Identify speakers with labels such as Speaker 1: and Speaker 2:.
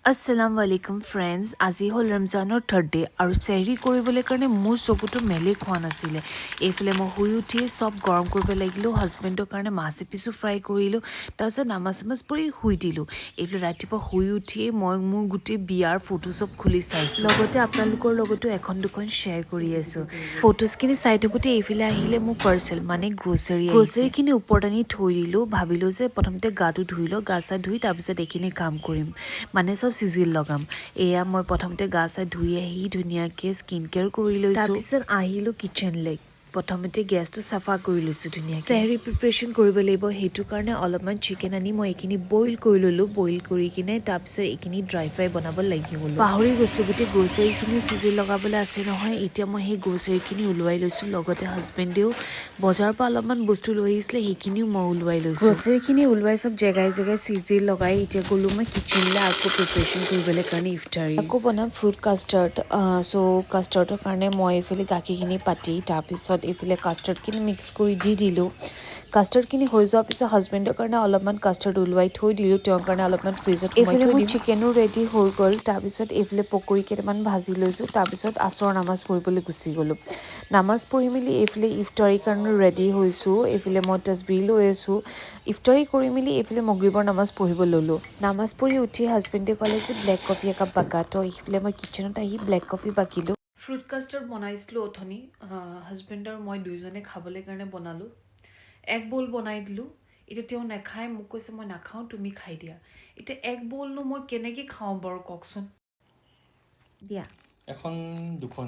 Speaker 1: Assalamu alaikum friends. আজি হল ৰমজানৰ third day আৰু চেহৰি কৰিবলৈ কাৰণে মোৰ চকুটো মেলি খোৱা নাছিলে। এইফালে মই শুই উঠি সব গৰম কৰিব লাগিলো, হাজবেণ্ডৰ কাৰণে মাছ এপিছো ফ্ৰাই কৰিলোঁ, তাৰপিছত নামাজ পঢ়ি শুই দিলোঁ। এইফালে ৰাতিপুৱা শুই উঠিয়ে মই মোৰ গোটেই বিয়াৰ ফটো সব খুলি চাইছোঁ, লগতে আপোনালোকৰ লগতো এখন দুখন শ্বেয়াৰ কৰি আছোঁ। ফটোজখিনি চাই থাকোঁতে এইফালে আহিলে মোৰ পাৰ্চেল মানে গ্ৰ'চাৰীখিনি ওপৰত আনি থৈ দিলোঁ। ভাবিলোঁ যে প্ৰথমতে গাটো ধুই লওঁ, গা চা ধুই তাৰপিছত এইখিনি কাম কৰিম, মানে সব চিজিল লগাম। এয়া মই প্ৰথমতে গা চা ধুই আহি ধুনীয়াকৈ স্কিন কেয়াৰ কৰি লৈছোঁ। তাৰপিছত আহিলোঁ কিচেনলৈ। প্ৰথমতে গেছটো চাফা কৰি লৈছোঁ ধুনীয়াকৈ। চেহৰি প্ৰিপাৰেশ্যন কৰিব লাগিব, সেইটো কাৰণে অলপমান চিকেন আনি মই এইখিনি বইল কৰি ল'লোঁ। বইল কৰি কিনে তাৰপিছত এইখিনি ড্ৰাই ফ্ৰাই বনাব লাগি গ'লোঁ। পাহৰি গৈছিলোঁ, গোটেই গ্ৰ'চাৰীখিনিও চিজিল লগাবলৈ আছে নহয়। এতিয়া মই সেই গ্ৰ'চাৰীখিনি ওলোৱাই লৈছোঁ, লগতে হাজবেণ্ডেও বজাৰৰ পৰা অলপমান বস্তু লৈ আহিছিলে, সেইখিনিও মই ওলোৱাই লৈছোঁ। গ্ৰ'চাৰীখিনি ওলোৱাই সব জেগাই চিজিল লগাই এতিয়া গ'লোঁ মই কিচেনলৈ আকৌ প্ৰিপাৰেশ্যন কৰিবলৈ কাৰণে ইফতাৰী। আকৌ বনাম ফ্ৰুট কাষ্টাৰ্ড। কাষ্টাৰ্ডৰ কাৰণে মই এইফালে গাখীৰখিনি পাতি তাৰপিছত এইফালে কাষ্টাৰ্ডখিনি মিক্স কৰি দি দিলোঁ। কাষ্টাৰ্ডখিনি হৈ যোৱাৰ পিছত হাজবেণ্ডৰ কাৰণে অলপমান কাষ্টাৰ্ড ওলোৱাই থৈ দিলোঁ, তেওঁৰ কাৰণে অলপমান ফ্ৰিজত সোমাই থৈ দিম। চিকেনো ৰেডি হৈ গ'ল। তাৰপিছত এইফালে পকৰি কেইটামান ভাজি লৈছোঁ, তাৰপিছত আসৰৰ নামাজ পঢ়িবলৈ গুচি গ'লোঁ। নামাজ পঢ়ি মেলি এইফালে ইফতাৰীৰ কাৰণে ৰেডি হৈছোঁ। এইফালে মই তছবিৰ লৈ আছোঁ। ইফতাৰী কৰি মেলি এইফালে মগৰিবৰ নামাজ পঢ়িব ল'লোঁ। নামাজ পঢ়ি উঠি হাজবেণ্ডে ক'লে যে ব্লেক কফি একাপ বাকা, তো এইফালে মই কিচেনত আহি ব্লেক কফি বাকিলোঁ। ফ্ৰুট কাষ্টাৰ্ড বনাইছিলোঁ অথনি, হাজবেণ্ড আৰু মই দুইজনে খাবলৈ কাৰণে বনালোঁ। এক বল বনাই দিলোঁ। এতিয়া তেওঁ নাখায়, মোক কৈছে মই নাখাওঁ, তুমি খাই দিয়া। এতিয়া এক বলনো মই কেনেকৈ খাওঁ বাৰু কওকচোন। দিয়া
Speaker 2: এখন দুখন